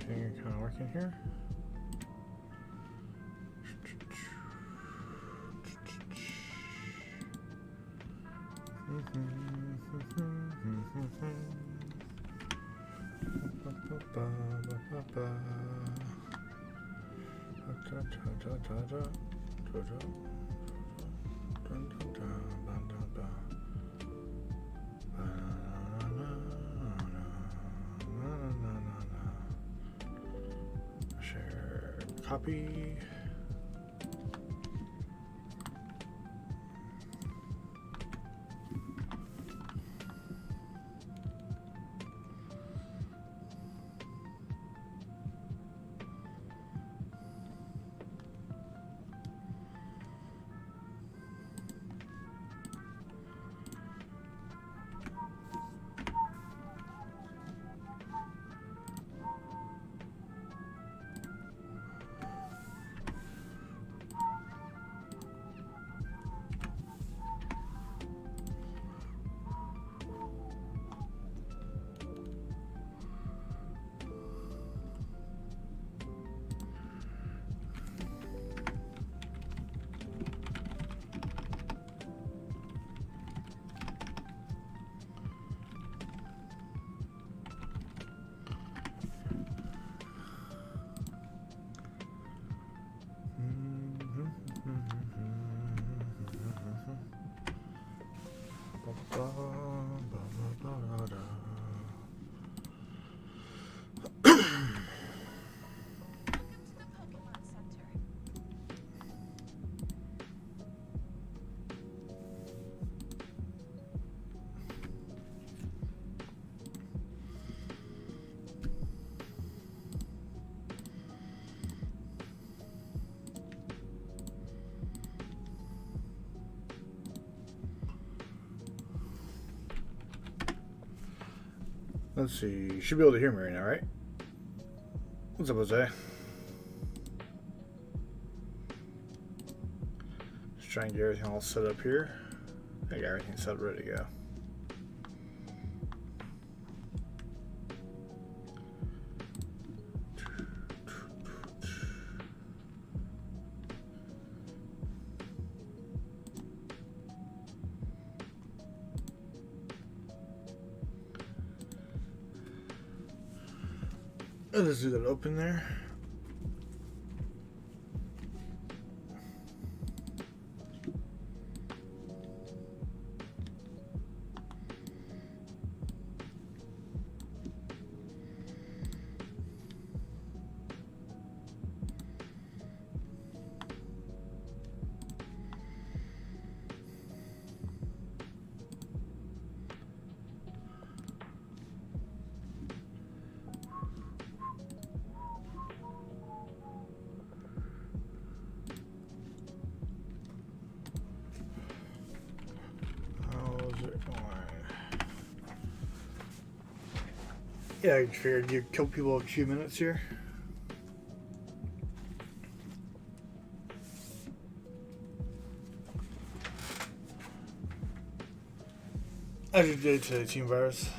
everything kind of working here? Share copy. Let's see. You should be able to hear me right now, right? What's up, Jose? Just trying to get everything all set up here. I got everything set up, ready to go. Let's do that open there. Yeah, I figured you'd kill people in a few minutes here. As you did to Team Virus.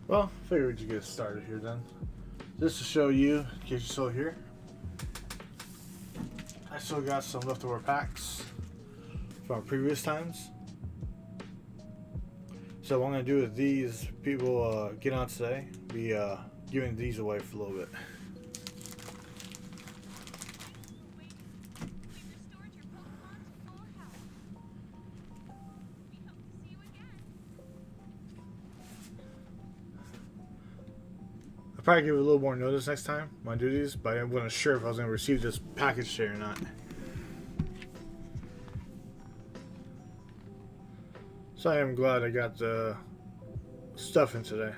Well, figured we'd get started here then. Just to show you, in case you're still here, I still got some leftover packs from previous times. So what I'm going to do with these people get on today, be giving these away for a little bit. I'll probably give it a little more notice next time when I do these, but I wasn't sure if I was going to receive this package today or not. So I am glad I got the stuff in today.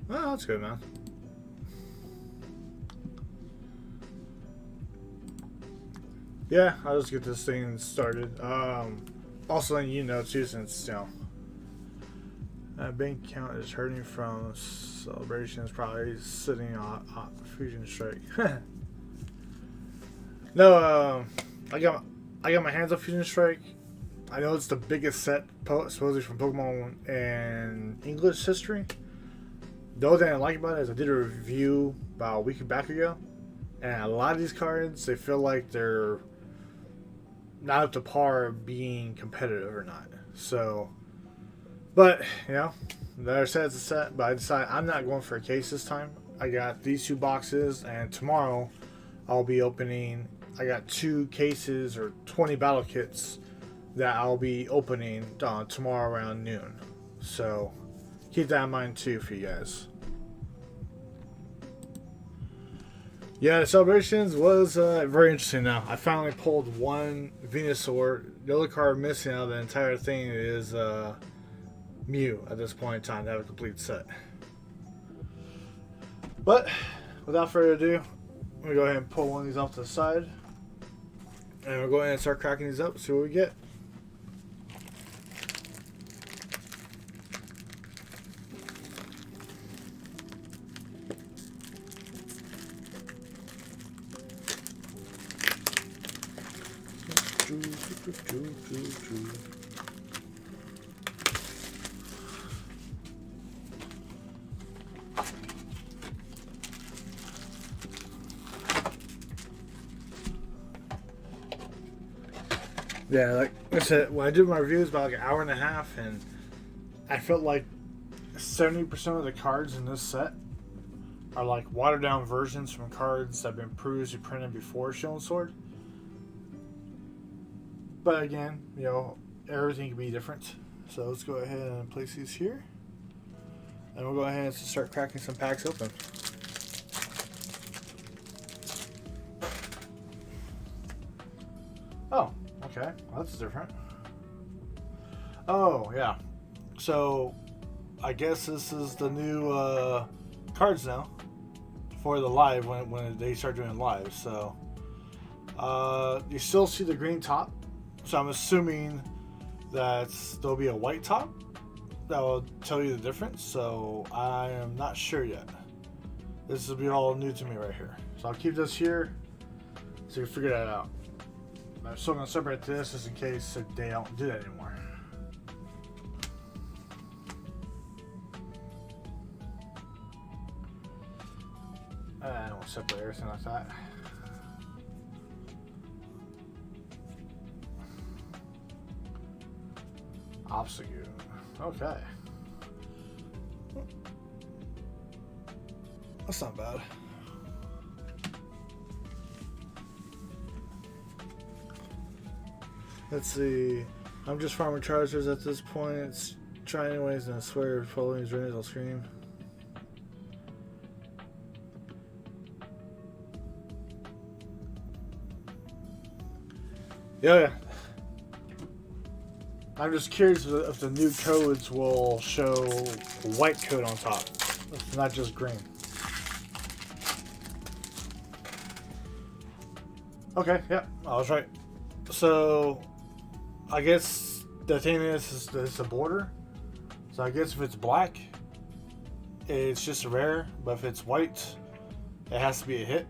Oh, that's good, man. Yeah, I'll just get this thing started. Also letting you know too, since bank account is hurting from celebrations, probably sitting on Fusion Strike. No, I got my hands on Fusion Strike. I know it's the biggest set supposedly from Pokemon and English history. The only thing I like about it is I did a review about a week back ago, and a lot of these cards, they feel like they're not up to par being competitive or not. So, but like I said, it's a set. But I decided I'm not going for a case this time. I got these 2 boxes, and tomorrow I'll be opening. I got 2 cases or 20 battle kits that I'll be opening tomorrow around noon. So keep that in mind too for you guys. Yeah, the celebrations was very interesting. Now I finally pulled one Venusaur. The other card missing out of the entire thing is Mew at this point in time to have a complete set. But without further ado, I'm gonna go ahead and pull one of these off to the side, and we'll go ahead and start cracking these up. See what we get. Yeah, like I said, when I did my reviews about like an hour and a half, and I felt like 70% of the cards in this set are like watered down versions from cards that have been previously printed before Shield Sword. But again, everything can be different. So let's go ahead and place these here, and we'll go ahead and start cracking some packs open. Oh, okay, well, that's different. Oh yeah, so I guess this is the new cards now for the live when they start doing live. So you still see the green top, so I'm assuming that there'll be a white top that will tell you the difference. So I am not sure yet. This will be all new to me right here. So I'll keep this here so you can figure that out. I'm still going to separate this just in case they don't do that anymore. I don't separate everything like that. Obstagoon. Okay. That's not bad. Let's see. I'm just farming Charizards at this point. Try anyways, and I swear if following these runners, I'll scream. Yeah. I'm just curious if the new codes will show a white code on top. It's not just green. Okay, yeah, I was right. So, I guess the thing is it's a border. So I guess if it's black, it's just a rare. But if it's white, it has to be a hit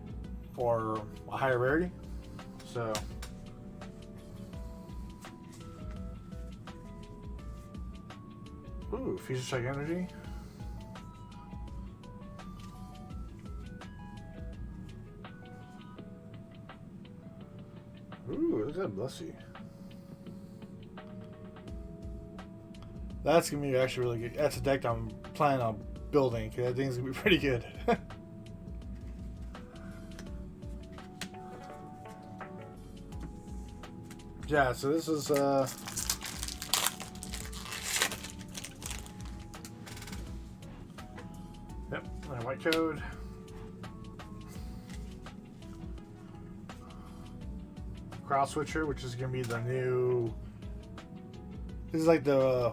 or a higher rarity. So... Ooh, Fusion Strike Energy. Ooh, look at that Blissey. That's gonna be actually really good. That's a deck I'm planning on building because that thing's gonna be pretty good. Yeah, so this is yep, my white code. Cross Switcher, which is gonna be the new. This is like the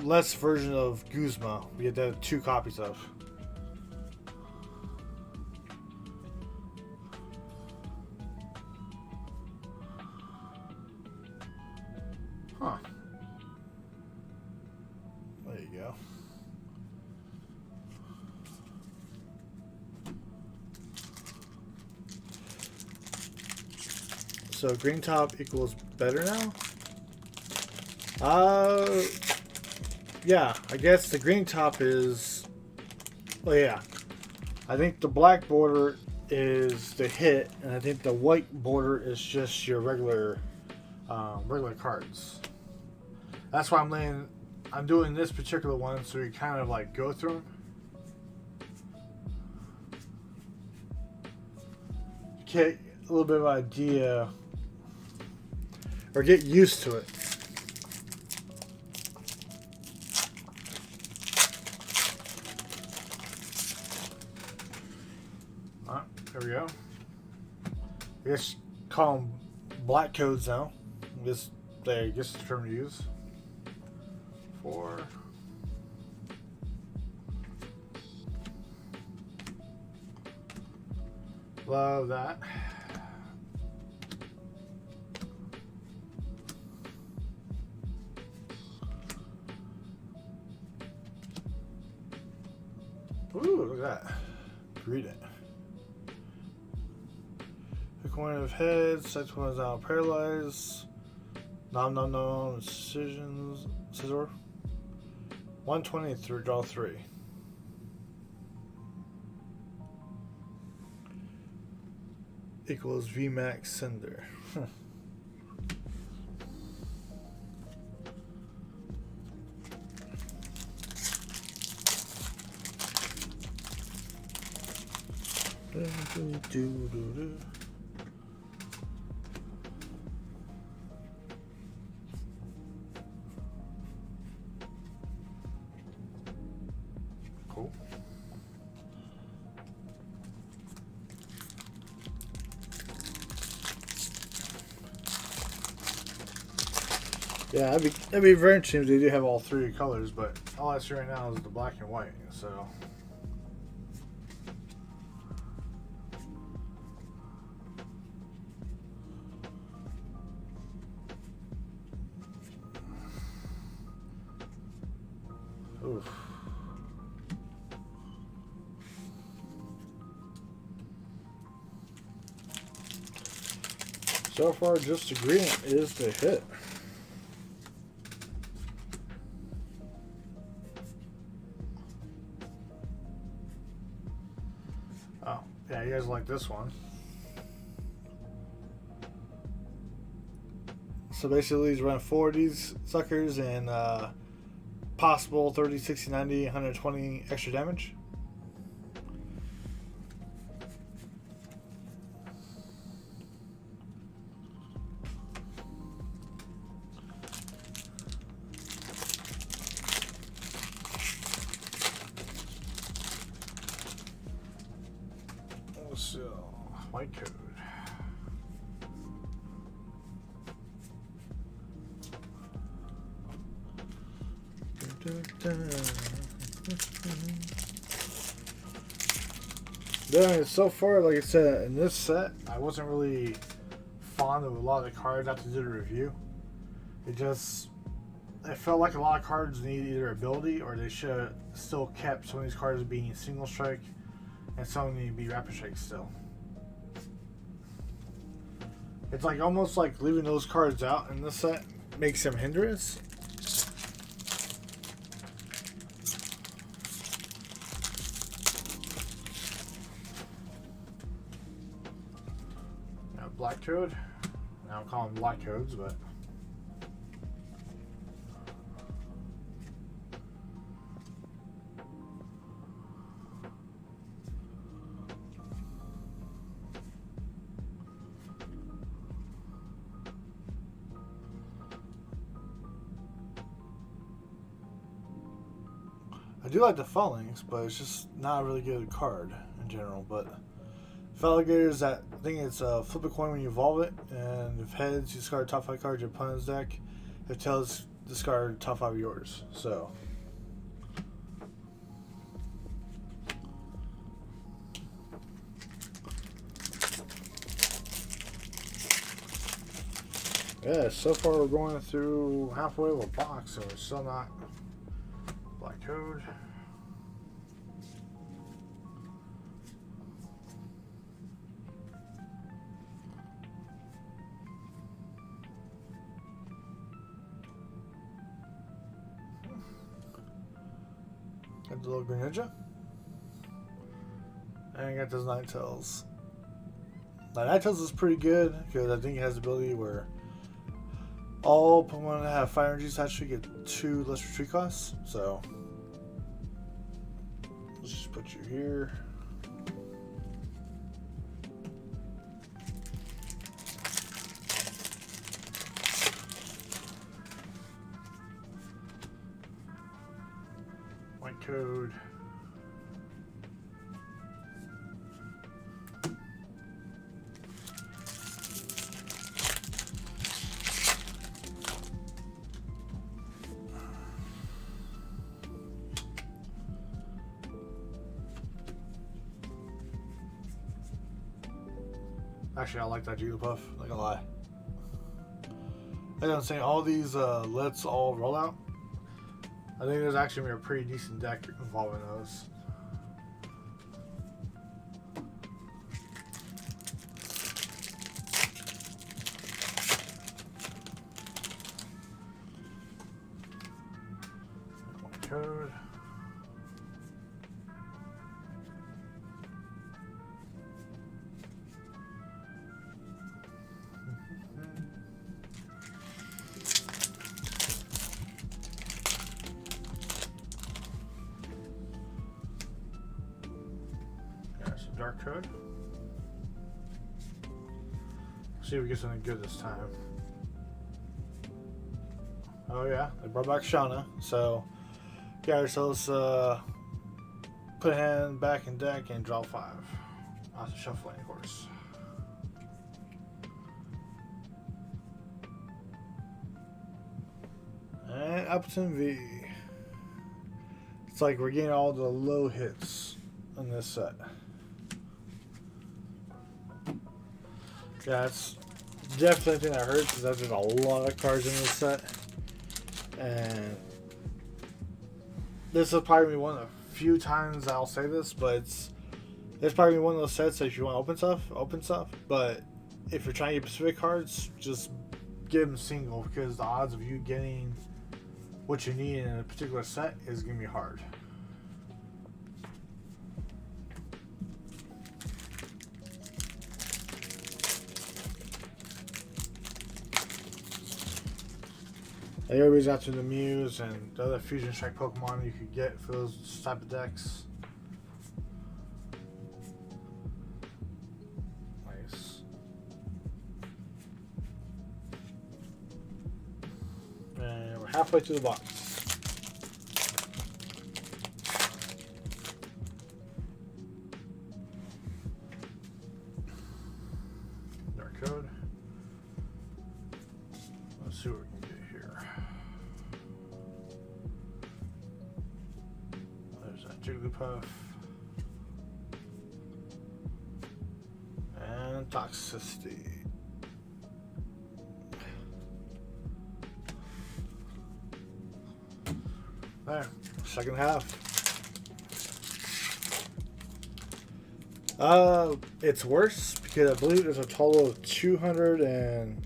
less version of Guzma. We had 2 copies of. Huh. There you go. So green top equals better now? Yeah, I guess the green top is... Oh yeah. I think the black border is the hit, and I think the white border is just your regular cards. That's why I'm doing this particular one, so you kind of like go through them. Get a little bit of an idea, or get used to it. There we go. I guess call them black codes now. I guess the term to use. 4. Love that. Ooh, look at that. Read it. The coin of heads, sex one is out paralyzed. Nom decisions. Scissor. 120 through draw 3. Equals VMAX sender. Cool. Yeah, that'd be very interesting if they do have all 3 colors, but all I see right now is the black and white, so. Oof. So far, just agreement is the hit. Oh, yeah, you guys like this one. So basically, these run 4 of these suckers and possible 30, 60, 90, 120 extra damage. So, white code. Yeah, so far, like I said, in this set, I wasn't really fond of a lot of the cards after I did a review. It felt like a lot of cards need either ability or they should have still kept some of these cards being single strike and some need to be rapid strike still. It's like almost like leaving those cards out in this set makes them hindrance. Black code. Now I'm calling them black codes, but I do like the Phalanx, but it's just not a really good card in general. But Alligators, that I think it's flip a coin when you evolve it, and if heads, you discard a top 5 card of your opponent's deck. If tails, discard top 5 of yours. So. Yeah, so far we're going through halfway of a box, so we're still not black code. Got the little Greninja. And I got those Ninetales. Now, Ninetales is pretty good because I think it has the ability where all Pokemon that have fire energies actually get 2 less retreat costs. So let's just put you here. White code. Actually, I like that Jigglypuff, not gonna lie. Like I'm saying, all these let's all roll out. I think there's actually a pretty decent deck involving those. Code. Dark code. See if we get something good this time. Oh yeah, they brought back Shauna. So yeah, so let's put a hand back in deck and draw 5. After shuffling, of course. And Appleton V. It's like we're getting all the low hits in this set. Yeah, it's definitely a thing that hurts because there's a lot of cards in this set. And this will probably be one of the few times I'll say this, but it's probably one of those sets that if you want to open stuff. But if you're trying to get specific cards, just get them single because the odds of you getting what you need in a particular set is going to be hard. Everybody's after the Muse and the other Fusion Strike Pokemon you could get for those type of decks. Nice. And we're halfway through the box. Dark code. Let's see what we can get here. There's that Jigglypuff. And Toxicity. There, second half. It's worse because I believe there's a total of 200 and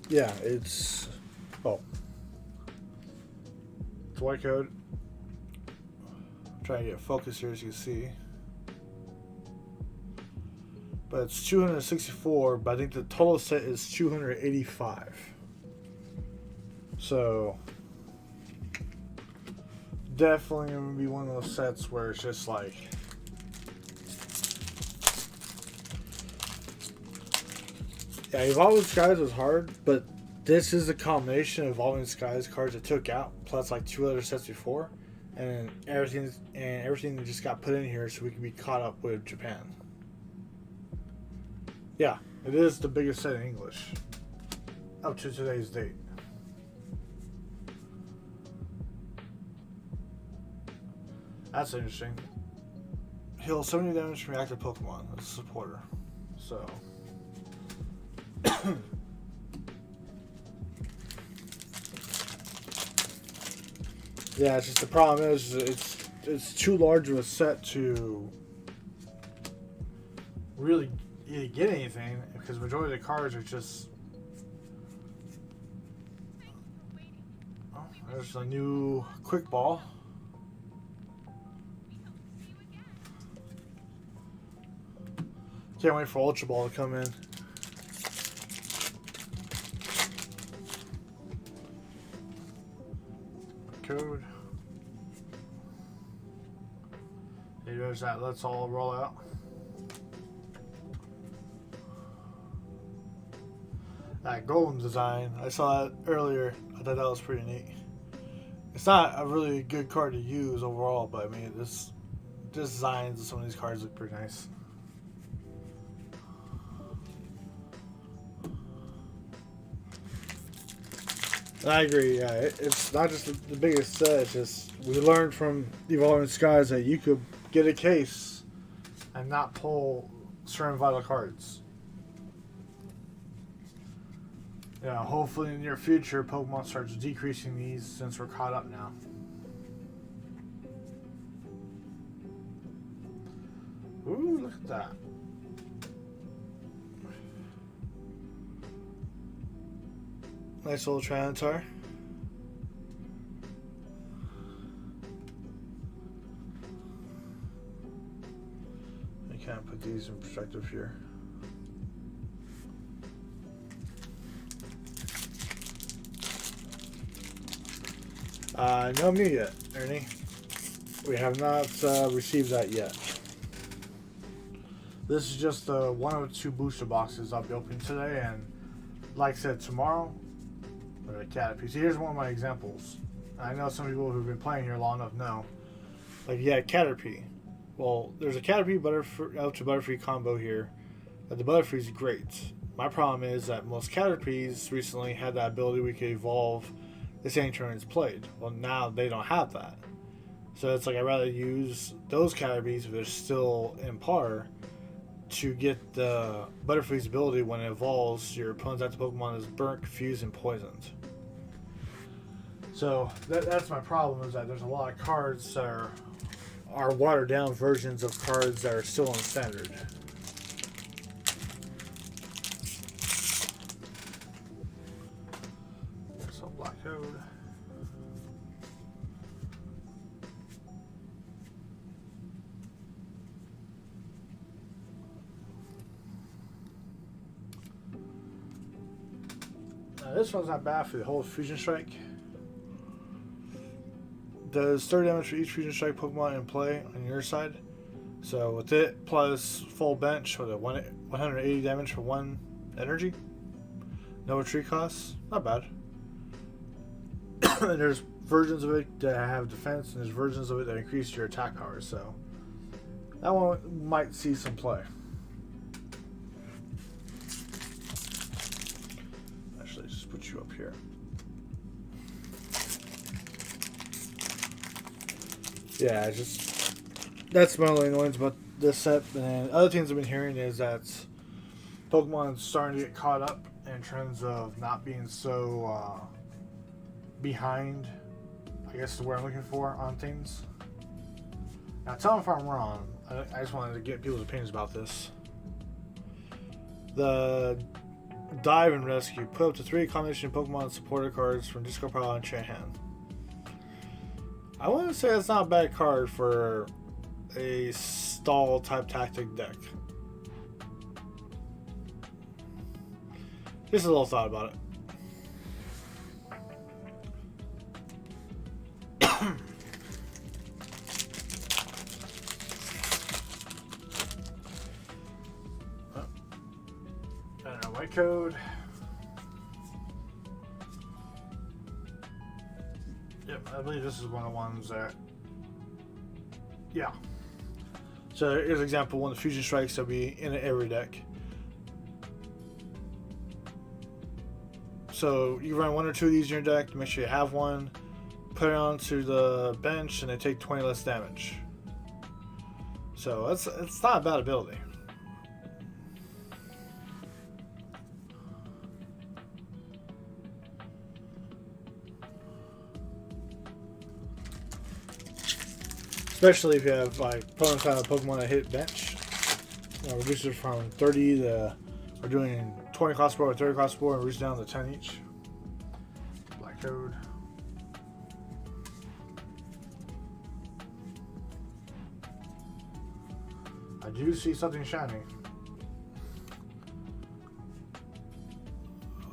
yeah, it's white code. I'm trying to get focus here as you can see. But it's 264, but I think the total set is 285. So definitely gonna be one of those sets where it's just like yeah, Evolving Skies was hard, but this is a combination of Evolving Skies cards I took out, plus like 2 other sets before, and everything just got put in here so we can be caught up with Japan. Yeah, it is the biggest set in English up to today's date. That's interesting. Heal 70 damage from active Pokemon as a supporter. So. Yeah, it's just the problem is it's too large of a set to really get anything because the majority of the cards are just. Oh, there's a new Quick Ball. Can't wait for Ultra Ball to come in. Code. There's that. Let's all roll out. That golden design, I saw that earlier. I thought that was pretty neat. It's not a really good card to use overall, but I mean, this designs of some of these cards look pretty nice. I agree, yeah. It's not just the biggest set, it's just we learned from Evolving Skies that you could get a case and not pull certain vital cards. Yeah, hopefully in the near future, Pokemon starts decreasing these since we're caught up now. Ooh, look at that. Nice little Tyranitar. I can't put these in perspective here. No Mew yet, Ernie. We have not received that yet. This is just one of the 2 booster boxes I'll be opening today, and like I said, tomorrow, a Caterpie. So here's one of my examples. I know some people who've been playing here long enough know. Like, yeah, Caterpie. Well, there's a Caterpie Ultra Butterfree combo here. The Butterfree is great. My problem is that most Caterpies recently had that ability we could evolve the same turn it's played. Well, now they don't have that. So it's like I'd rather use those Caterpies if they're still in par to get the Butterfree's ability when it evolves. Your opponent's active Pokemon is burnt, confused, and poisoned. So that's my problem, is that there's a lot of cards that are watered down versions of cards that are still on standard. So Black Code. Now this one's not bad for the whole Fusion Strike. Does 30 damage for each Fusion Strike Pokemon in play on your side. So with it plus full bench with a 180 damage for 1 energy. No retreat costs. Not bad. And there's versions of it that have defense, and there's versions of it that increase your attack power. So that one might see some play. Actually, just put you up here. Yeah, that's my only annoyance about this set. And other things I've been hearing is that Pokemon's starting to get caught up in terms of not being so behind, I guess is the word I'm looking for, on things. Now, tell me if I'm wrong. I just wanted to get people's opinions about this. The Dive and Rescue. Put up to 3 combination Pokemon supporter cards from discard pile into your hand. I want to say that's not a bad card for a stall type tactic deck. Just a little thought about it. I don't know, white code. Yep, I believe this is one of the ones that. Yeah. So here's an example: one of the Fusion Strikes that'll be in every deck. So you run 1 or 2 of these in your deck to make sure you have one. put it onto the bench and they take 20 less damage. So it's not a bad ability. Especially if you have like opponents have a Pokemon that hit bench. Reduces from 30 to, we're doing 20 cost board or 30 cost board and reduce down to 10 each. Black code. I do see something shiny.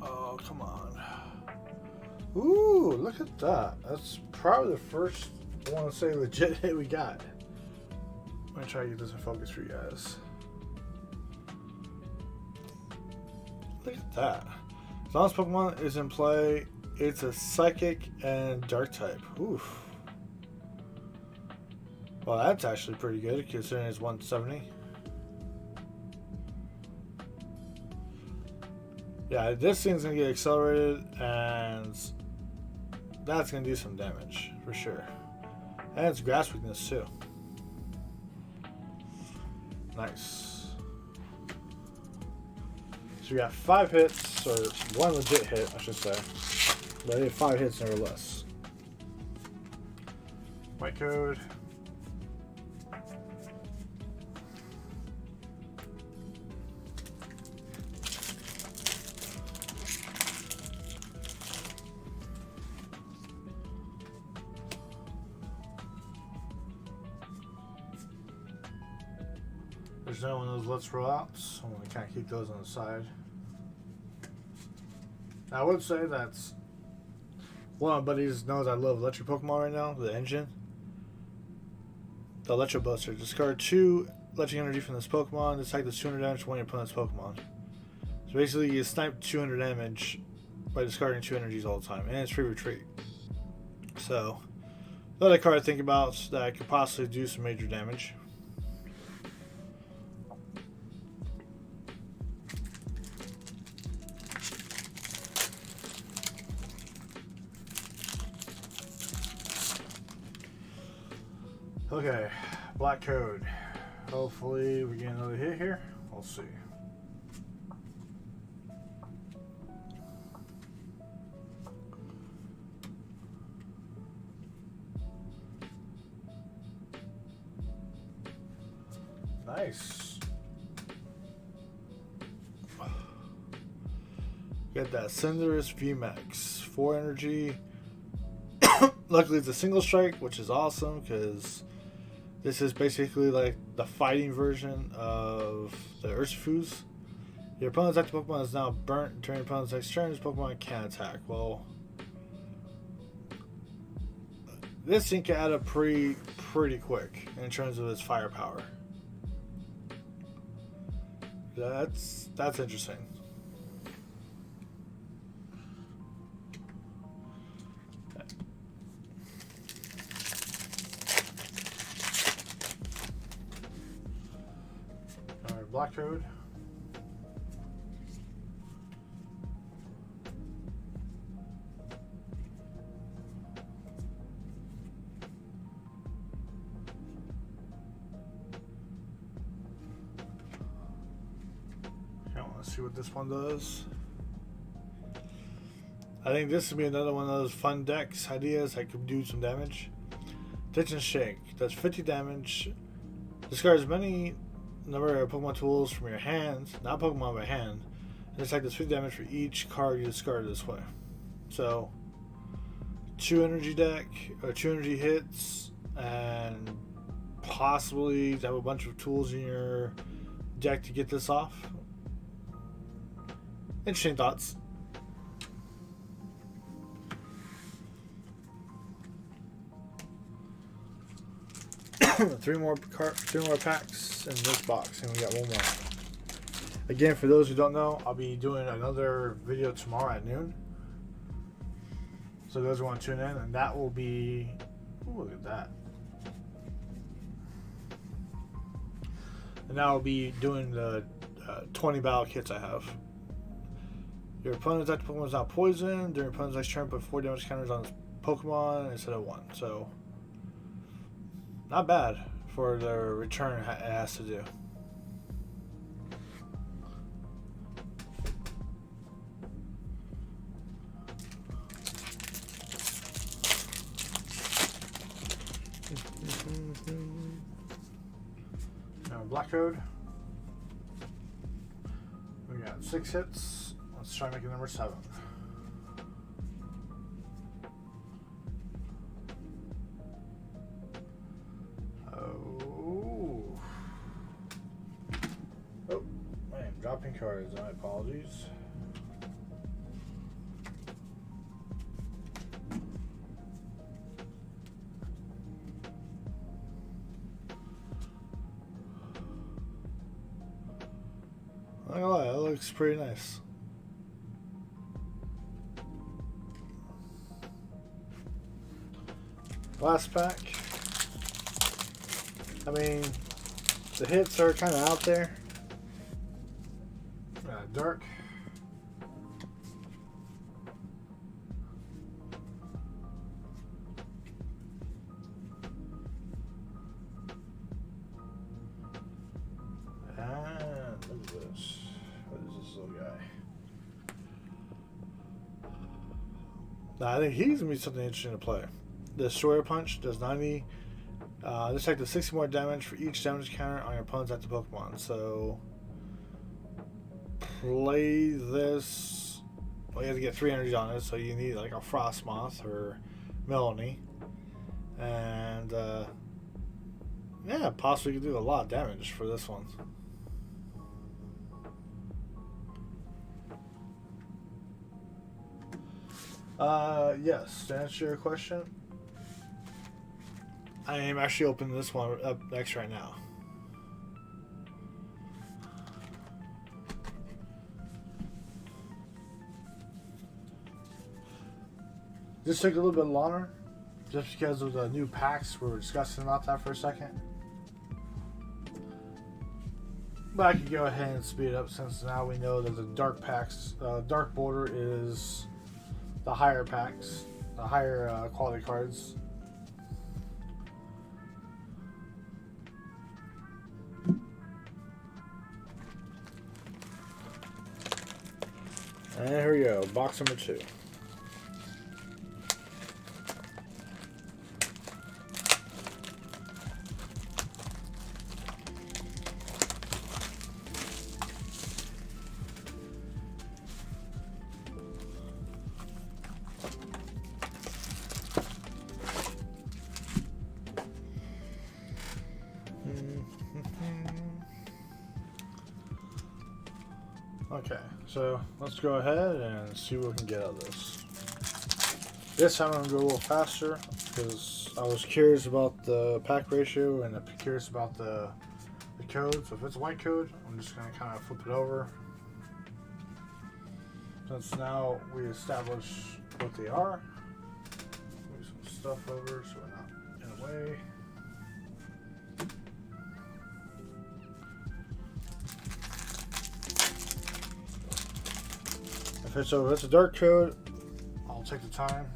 Oh, come on. Ooh, look at that. That's probably the first, I want to say, legit hit we got. I'm going to try to get this in focus for you guys. Look at that. As long as Pokemon is in play, it's a Psychic and Dark type. Oof. Well, that's actually pretty good considering it's 170. Yeah, this thing's gonna get accelerated and that's gonna do some damage for sure. And it's grass weakness too. Nice. So we got 5 hits, or 1 legit hit, I should say. But I did 5 hits nevertheless. White code. There's no one of those let's roll outs. I'm gonna kind of keep those on the side. I would say that's one of my buddies knows I love electric Pokemon right now, the engine. The Electro Buster. Discard 2 electric energy from this Pokemon. This type does 200 damage to one of your opponent's Pokemon. So basically you snipe 200 damage by discarding 2 energies all the time. And it's free retreat. So another card to think about that could possibly do some major damage. Okay, black code. Hopefully we get another hit here. We'll see. Nice. Get that Cinderace VMAX. 4 energy. Luckily it's a single strike, which is awesome because this is basically like the fighting version of the Urshifu's. Your opponent's active Pokemon is now burnt. During your opponent's next turn, this Pokemon can attack. Well, this thing can add up pretty quick in terms of its firepower. That's interesting. Black code. I want to see what this one does. I think this would be another one of those fun decks ideas that could do some damage. Ditch and Shake does 50 damage. Discard as many number of Pokemon tools from your hand, not Pokemon by hand, and it's like this 50 damage for each card you discard this way. So 2 energy deck, or 2 energy hits, and possibly have a bunch of tools in your deck to get this off. Interesting thoughts. Three more packs in this box, and we got one more. Again, for those who don't know, I'll be doing another video tomorrow at noon. So those who want to tune in, and that will be, ooh, look at that. And that will be doing the 20 battle kits I have. Your opponent's active Pokemon is not poisoned. During your opponent's next turn, put 4 damage counters on this Pokemon instead of one. So, not bad for the return it has to do. Now, Black Code. We got 6 hits. Let's try making number 7. Dropping cards, my apologies. Not gonna lie, that looks pretty nice. Last pack. I mean, the hits are kind of out there. Dark. And look at this. What is this little guy? Now, I think he's gonna be something interesting to play. The Destroyer Punch does 90. This takes the 60 more damage for each damage counter on your opponent's active Pokemon. So play this. Well, you have to get 3 energies on it, so you need like a Frostmoth or Melanie, and yeah, possibly you can do a lot of damage for this one. Yes, to answer your question, I am actually opening this one up next right now. This took a little bit longer, just because of the new packs. We were discussing about that for a second. But I could go ahead and speed it up since now we know that the dark packs, Dark Border is the higher packs, the higher quality cards. And here we go, box number 2. Okay, so let's go ahead and see what we can get out of this. This time I'm going to go a little faster because I was curious about the pack ratio and I'm curious about the code. So if it's a white code, I'm just going to kind of flip it over. Since now we establish what they are. Move some stuff over so we're not in the way. Okay, so if it's a dark code, I'll take the time.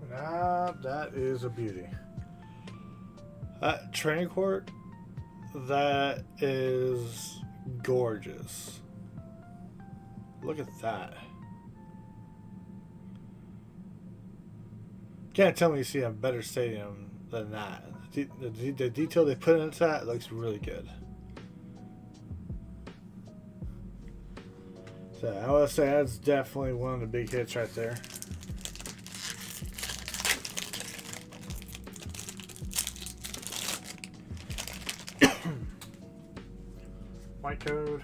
Now that is a beauty. That training court, that is gorgeous. Look at that. Can't tell me you see a better stadium than that. The detail they put into that looks really good. So I would say that's definitely one of the big hits right there. White code.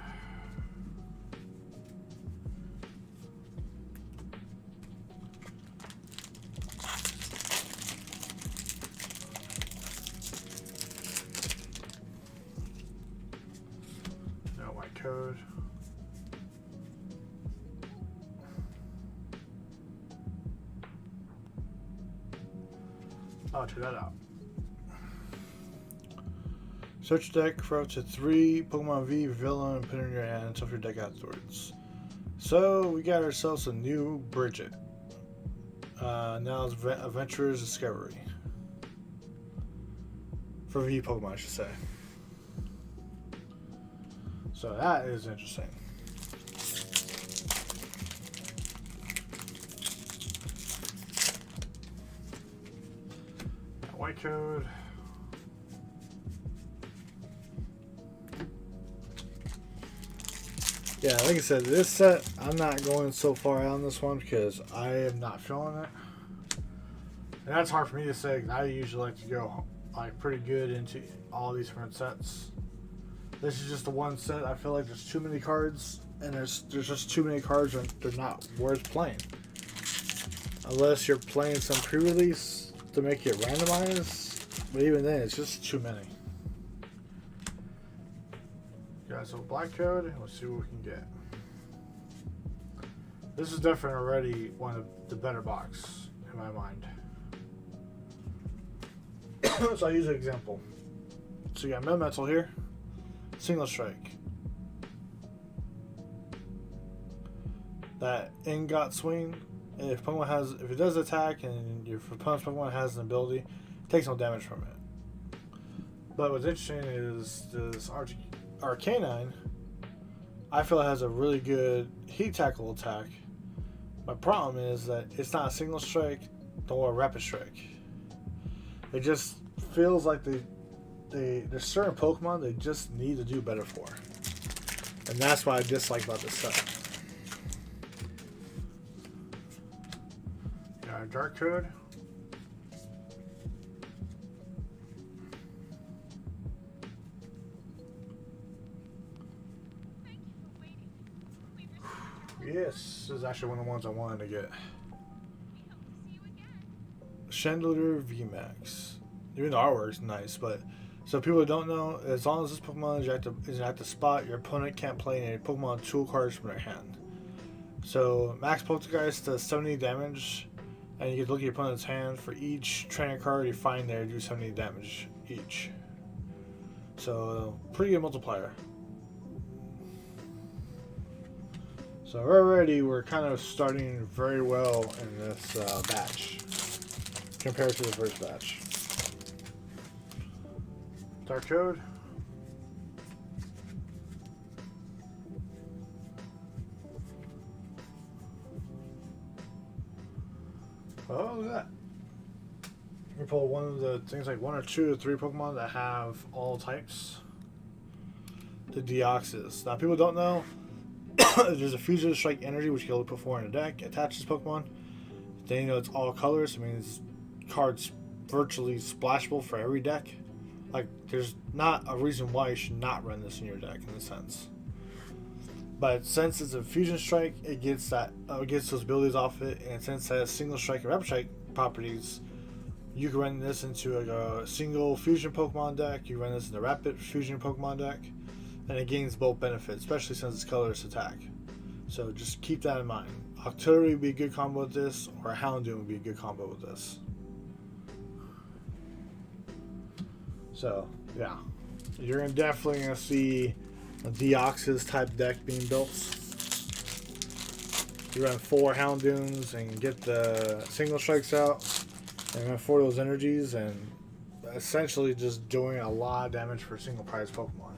Code. Oh, check that out. Search deck for up to 3 Pokemon V, villain, and put it in your hand and shuffle your deck afterwards. So, we got ourselves a new Bridget. Now it's Adventurer's Discovery. For V Pokemon, I should say. So, that is interesting. White code. Yeah, like I said, this set, I'm not going so far out on this one because I am not feeling it. And that's hard for me to say because I usually like to go like pretty good into all these different sets. This is just the one set. I feel like there's too many cards, and there's just too many cards and they're not worth playing. Unless you're playing some pre-release to make it randomized, but even then, it's just too many. Got some black code. Let's see what we can get. This is definitely already one of the better box in my mind. So I'll use an example. So you got Melmetal here, single strike. That Ingot swing. If it does attack and your opponent's Pokemon has an ability, it takes no damage from it. But what's interesting is this Arcanine, I feel it has a really good heat tackle attack. My problem is that it's not a single strike nor a rapid strike. It just feels like there's certain Pokemon they just need to do better for. And that's what I dislike about this set. Got our Dark Code. Yes, this is actually one of the ones I wanted to get. Chandelure VMAX. Even the artwork's nice, but so people who don't know, as long as this Pokemon is at the spot, your opponent can't play any Pokemon tool cards from their hand. So Max Poltergeist does 70 damage, and you get to look at your opponent's hand. For each trainer card you find there, do 70 damage each. So pretty good multiplier. So already we're kind of starting very well in this batch compared to the first batch. Dark Code. Oh, look at that. You pull one of the things like 1 or 2 or 3 Pokemon that have all types. The Deoxys. Now people don't know. There's a Fusion Strike Energy, which you can only put 4 in a deck. Attach this Pokemon. Then you know it's all colors. I mean, it's cards virtually splashable for every deck. Like, there's not a reason why you should not run this in your deck in a sense. But since it's a Fusion Strike, it gets those abilities off it. And since it has Single Strike and Rapid Strike properties, you can run this into a single Fusion Pokemon deck. You run this in the Rapid Fusion Pokemon deck. And it gains both benefits, especially since it's colorless attack. So just keep that in mind. Octillery would be a good combo with this, or Houndoom would be a good combo with this. So, yeah. You're definitely going to see a Deoxys type deck being built. You run 4 Houndooms and get the single strikes out, and run 4 of those energies, and essentially just doing a lot of damage for single prize Pokemon.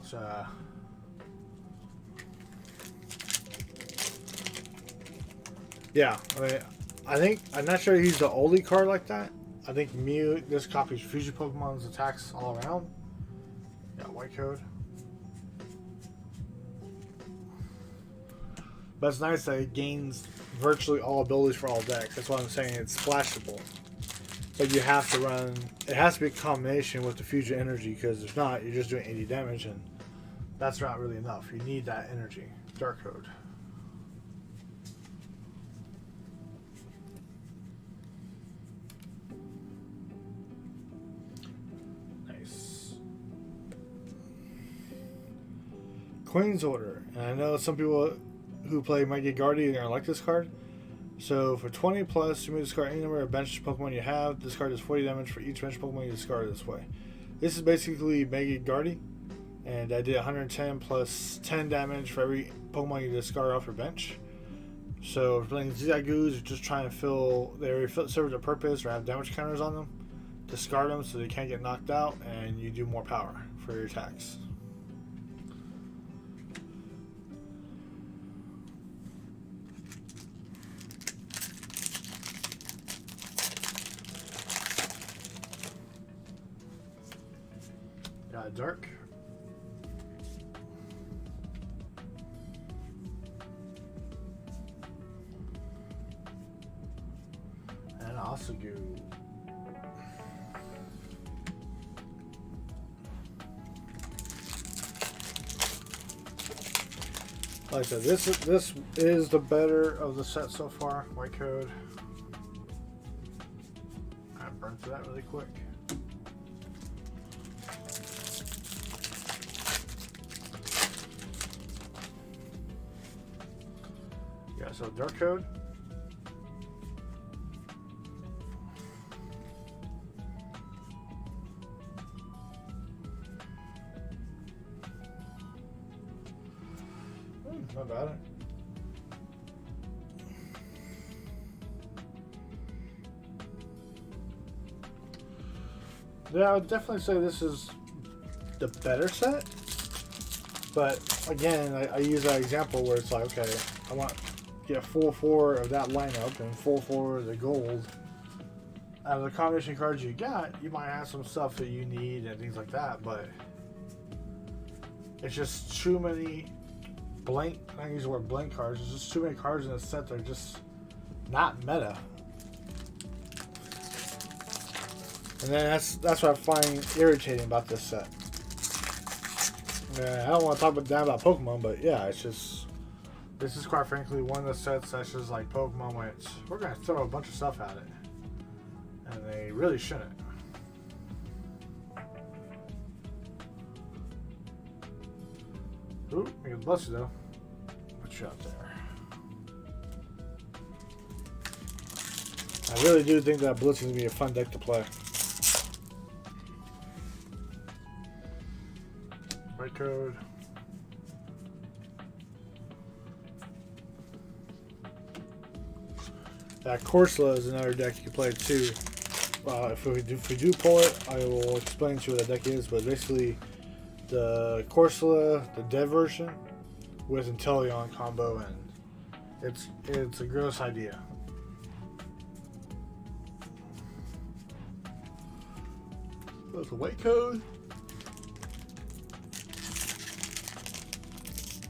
So, yeah, I think I'm not sure he's the only card like that. I think Mew this copies Fusion Pokemon's attacks all around. Yeah, white code. But it's nice that it gains virtually all abilities for all decks. That's why I'm saying it's splashable. But you have to run. It has to be a combination with the Fusion Energy, because if not, you're just doing 80 damage, and that's not really enough. You need that energy. Dark Code. Nice. Queen's Order. And I know some people who play Mighty Guardian are like this card. So for 20 plus, you may discard any number of bench Pokemon you have. This card does 40 damage for each bench Pokemon you discard this way. This is basically Mega Guardy, and I did 110 plus 10 damage for every Pokemon you discard off your bench. So if playing Zigzagoos, you're just trying to fill, they already serve their purpose or have damage counters on them. Discard them so they can't get knocked out, and you do more power for your attacks. Got Dark. And Osagu. Like I said, this is the better of the set so far. White Code. I burned through that really quick. Yeah, so Dark Code. Not bad. Yeah, I would definitely say this is the better set. But again, I use that example where it's like, okay, I want to get full 4 of that lineup and full 4 of the gold. Out of the combination cards you got, you might have some stuff that you need and things like that, but it's just too many blank, I use the word blank cards, there's just too many cards in the set that are just not meta. And then that's what I find irritating about this set. I don't want to talk down about Pokemon, but yeah, it's just, this is quite frankly one of the sets that's just like Pokemon went, we're going to throw a bunch of stuff at it. And they really shouldn't. Ooh, I got Blessed though. Put you out there. I really do think that Blitz is going to be a fun deck to play. White Code. That Corsola is another deck you can play too. If we do pull it, I will explain to you what that deck is. But basically, the Corsola, the dev version, with Inteleon combo, and it's a gross idea. There's a White Code.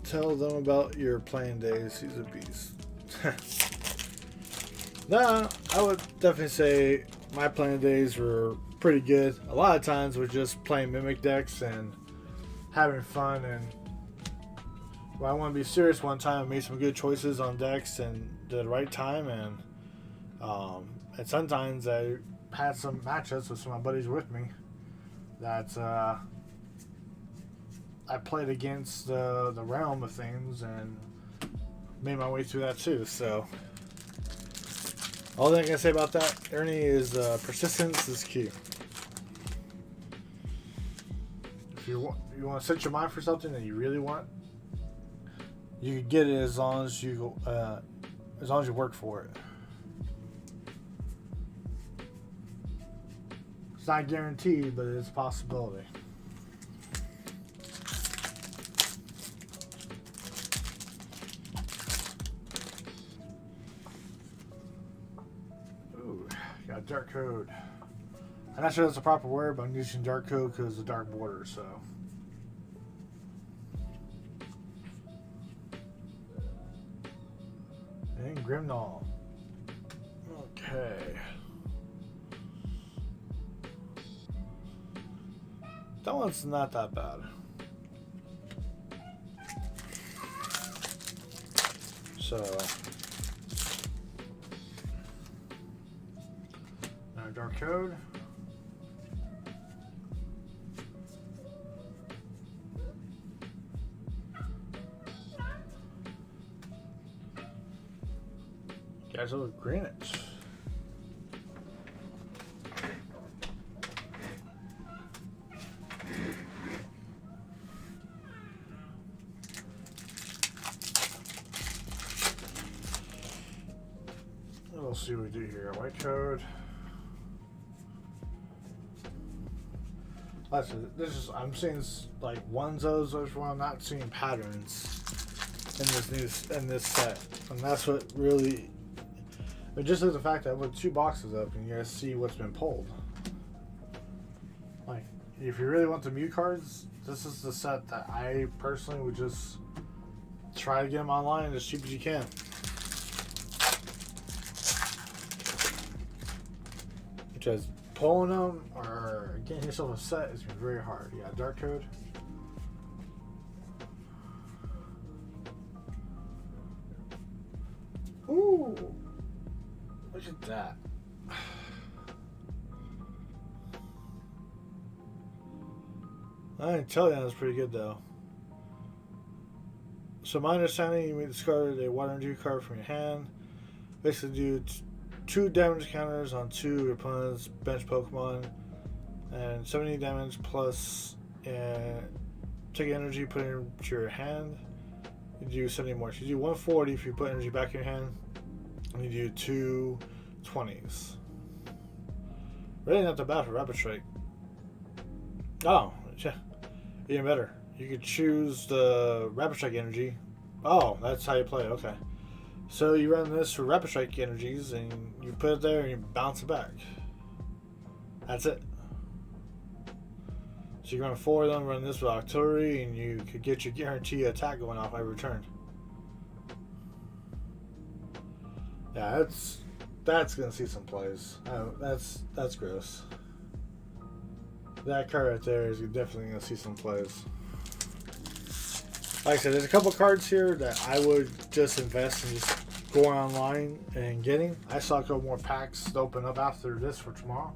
Tell them about your playing days. He's a beast. Nah, I would definitely say my playing days were pretty good. A lot of times we're just playing Mimic decks and having fun. And well, I want to be serious. One time I made some good choices on decks and did the right time. And sometimes I had some matchups with some of my buddies with me that I played against the realm of things and made my way through that too. So all that I can say about that, Ernie, is persistence is key. If you want to set your mind for something that you really want, you can get it as long as you work for it. It's not guaranteed, but it's a possibility. Got Dark Code. I'm not sure that's the proper word, but I'm using Dark Code because of the dark border, so. And Grimnall. Okay. That one's not that bad. So. Dark Code. Gyarados Granite. We'll see what we do here. White code. Listen, this is, I'm seeing like onezos, while I'm not seeing patterns in this set, and that's what really. But just as the fact that I put 2 boxes up and you guys see what's been pulled. Like, if you really want the Mew cards, this is the set that I personally would just try to get them online as cheap as you can. Because pulling them or getting yourself a set is very hard. Yeah, Dark Code. Ooh, look at that. I didn't tell you that was pretty good though. So my understanding, you may discard a water energy card from your hand. Basically do 2 damage counters on 2 of your opponent's bench Pokemon, and 70 damage plus take energy, put it into your hand. You do 70 more. So you do 140 if you put energy back in your hand, and you do 2 20s. Really not that bad for Rapid Strike. Oh, yeah, even better. You could choose the Rapid Strike energy. Oh, that's how you play it. Okay. So you run this for Rapid Strike energies, and you put it there and you bounce it back. That's it. So you run 4 of them, run this with Octillery, and you could get your guarantee attack going off every turn. Yeah, that's gonna see some plays. Oh, that's gross. That card right there is definitely gonna see some plays. Like I said, there's a couple cards here that I would just invest in just going online and getting. I saw a couple more packs to open up after this for tomorrow.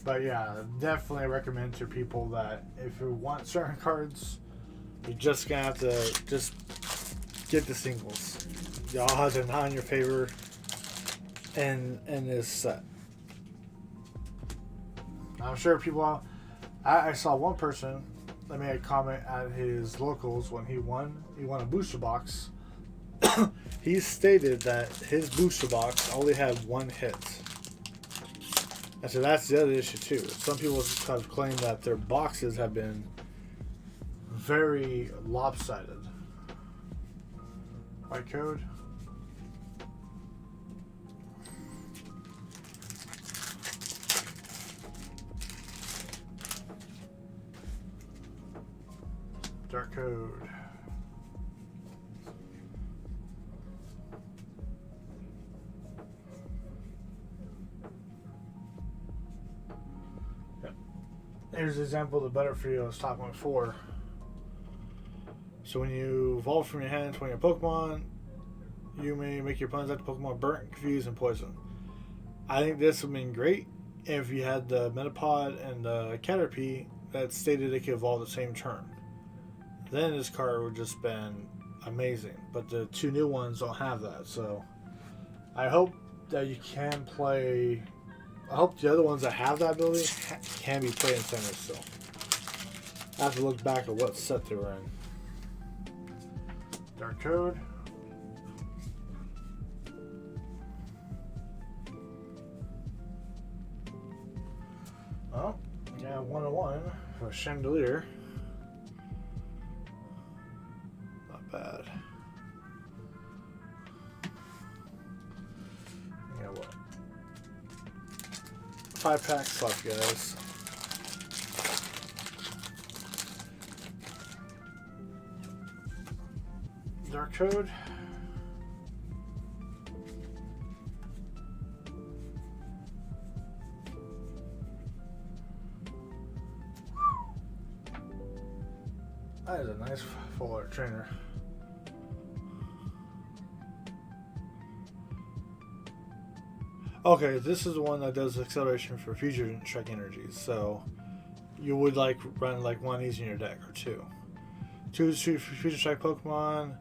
But yeah, definitely recommend to people that if you want certain cards, you're just gonna have to just get the singles. Y'all have to not in your favor in this set. I'm sure people. I saw one person that made a comment at his locals when he won. He won a booster box. He stated that his booster box only had 1 hit. And so that's the other issue too. Some people have claimed that their boxes have been very lopsided. White code. Dark code. Yep. Here's an example of the Butterfree I was talking about before. So when you evolve from your hand to one of your Pokemon, you may make your opponent's active Pokemon burnt, confused, and poisoned. I think this would have been great if you had the Metapod and the Caterpie that stated it could evolve the same turn. Then this card would just been amazing. But the 2 new ones don't have that. So I hope that you can play. I hope the other ones that have that ability can be played in center still. I have to look back at what set they were in. Dark code. Well, we got 101 for Chandelier. Not bad. Yeah, what? 5 packs left, guys. Dark code. That is a nice full art trainer. Okay, this is the one that does acceleration for future strike energies. So you would run one of these in your deck or 2. 2 future strike Pokemon,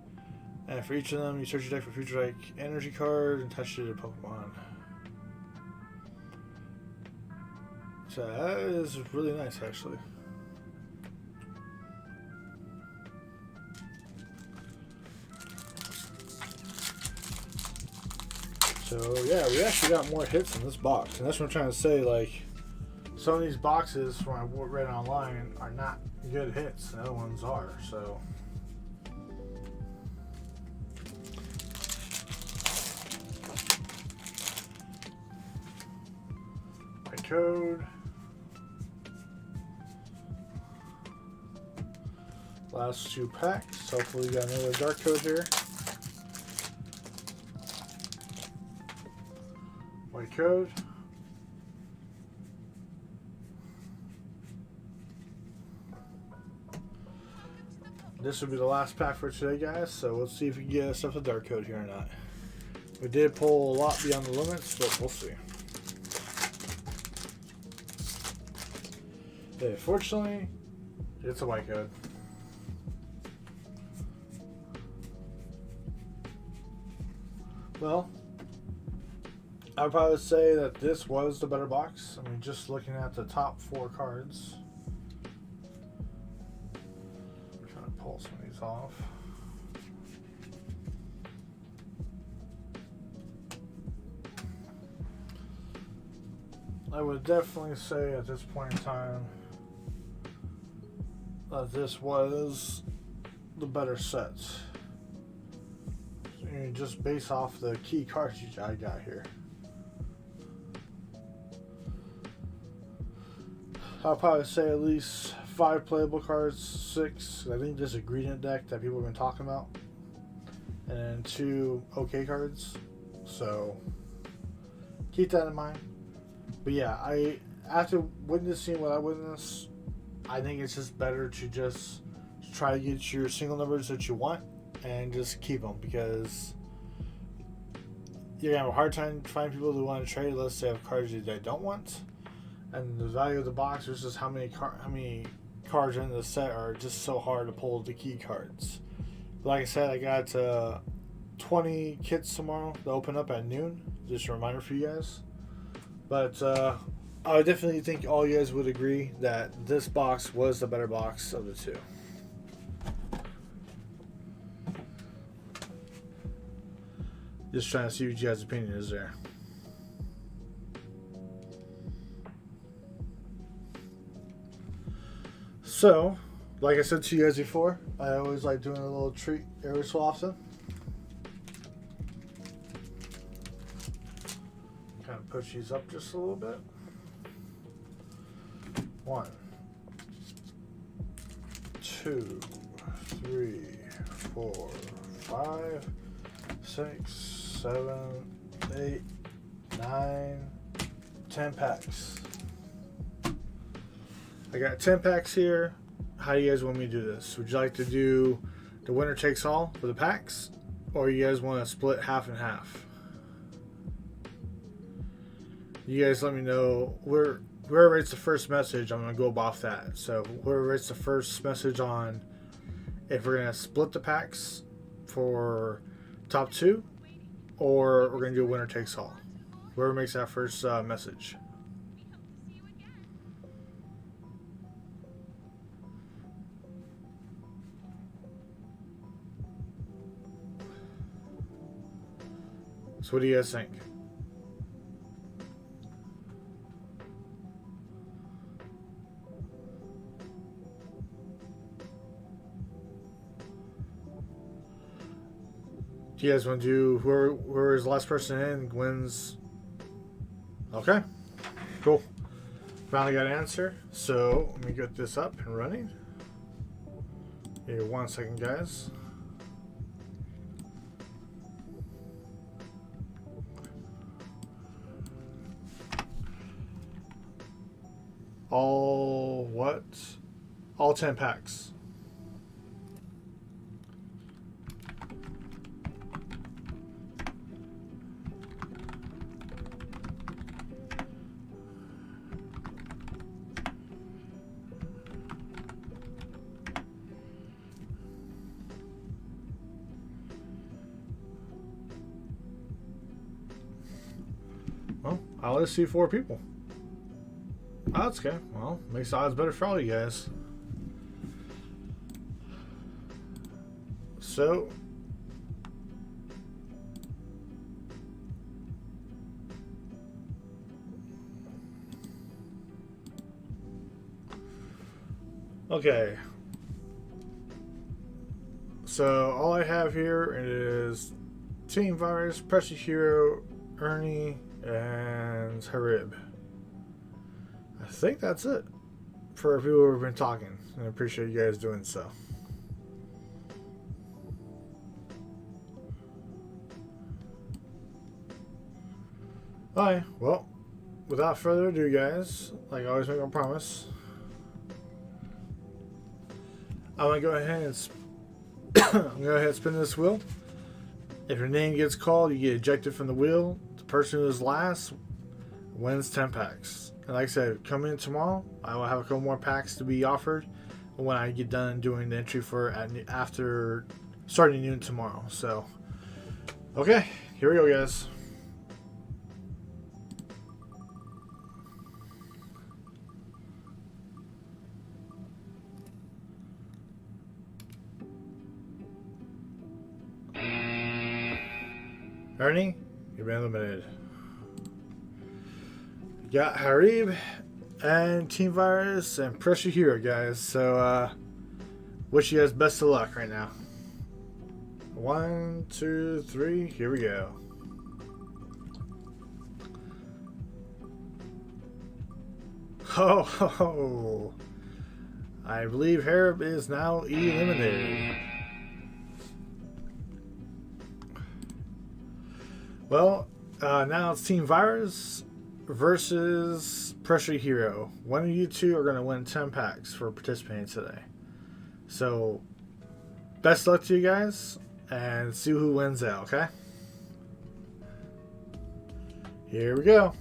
And for each of them, you search your deck for future like energy card and attach it to Pokemon. So that is really nice, actually. So yeah, we actually got more hits in this box, and that's what I'm trying to say. Like, some of these boxes from I read online are not good hits, and other ones are. So. My code. Last 2 packs. Hopefully, we got another dark code here. White code. This will be the last pack for today, guys. So let's see if we can get ourselves a dark code here or not. We did pull a lot beyond the limits, but we'll see. Okay, fortunately, it's a white code. Well, I would probably say that this was the better box. I mean, just looking at the top 4 cards. I'm trying to pull some of these off. I would definitely say at this point in time that this was the better set. Just based off the key cards I got here. I'll probably say at least 5 playable cards, 6. I think there's a ingredient deck that people have been talking about, and then 2 okay cards. So keep that in mind. But yeah, after witnessing what I witnessed, I think it's just better to just try to get your single numbers that you want and just keep them, because you're gonna have a hard time finding people who want to trade unless they have cards that they don't want. And the value of the box versus how many cards in the set are just so hard to pull the key cards. Like I said, I got 20 kits tomorrow to open up at noon. Just a reminder for you guys. But I definitely think all you guys would agree that this box was the better box of the 2. Just trying to see what you guys' opinion is there. So, like I said to you guys before, I always like doing a little treat every so often. Kind of push these up just a little bit. 1, 2, 3, 4, 5, 6, 7, 8, 9, 10 packs. I got 10 packs here. How do you guys want me to do this? Would you like to do the winner takes all for the packs, or you guys want to split half and half? You guys let me know. Whoever writes the first message, I'm going to go off that. So whoever writes the first message on if we're going to split the packs for top 2, or we're going to do a winner takes all. Whoever makes that first message. So what do you guys think? Do you guys want to do whoever is the last person in wins? Okay, cool. Finally got an answer. So let me get this up and running. Here, 1 second, guys. All what? All 10 packs. I only see 4 people. Oh, that's okay. Well, makes the odds better for all you guys. So, okay. So all I have here is Team Virus, Pressure Hero, Ernie, and Harib. I think that's it for people who have been talking. I appreciate you guys doing so. Alright, well, without further ado, guys, like I always make a promise, I'm gonna go ahead and spin this wheel. If your name gets called, you get ejected from the wheel. The person who is last wins 10 packs. And like I said, come in tomorrow. I will have a couple more packs to be offered when I get done doing the entry for after starting noon tomorrow. So, okay, here we go, guys. Ernie, you've been eliminated. You got Harib and Team Virus and Pressure Hero, guys. So, wish you guys best of luck right now. 1, 2, 3, here we go. Ho ho ho! I believe Harib is now eliminated. Well, now it's Team Virus versus Pressure Hero. One of you two are going to win 10 packs for participating today. So, best luck to you guys, and see who wins out, okay? Here we go.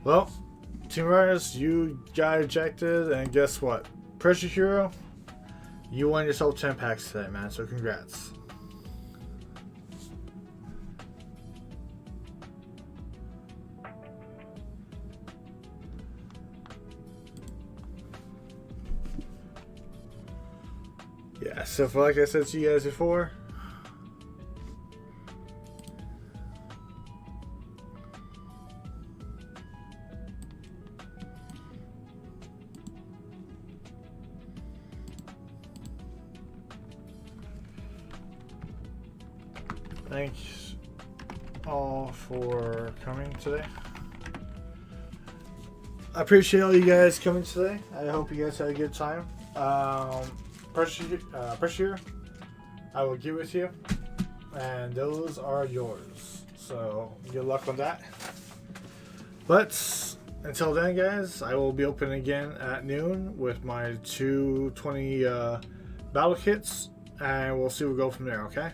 Well, Team Virus, you got ejected, and guess what? Pressure Hero, you won yourself 10 packs today, man, so congrats. Yeah, so for like I said to you guys before, thanks all for coming today. I appreciate all you guys coming today. I hope you guys had a good time. Pressure, I will give it to you, and those are yours. So good luck on that. But until then, guys, I will be open again at noon with my 220 battle kits, and we'll see where we go from there. Okay.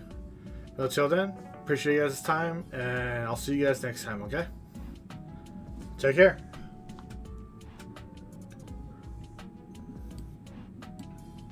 But until then, appreciate you guys' time, and I'll see you guys next time. Okay. Take care.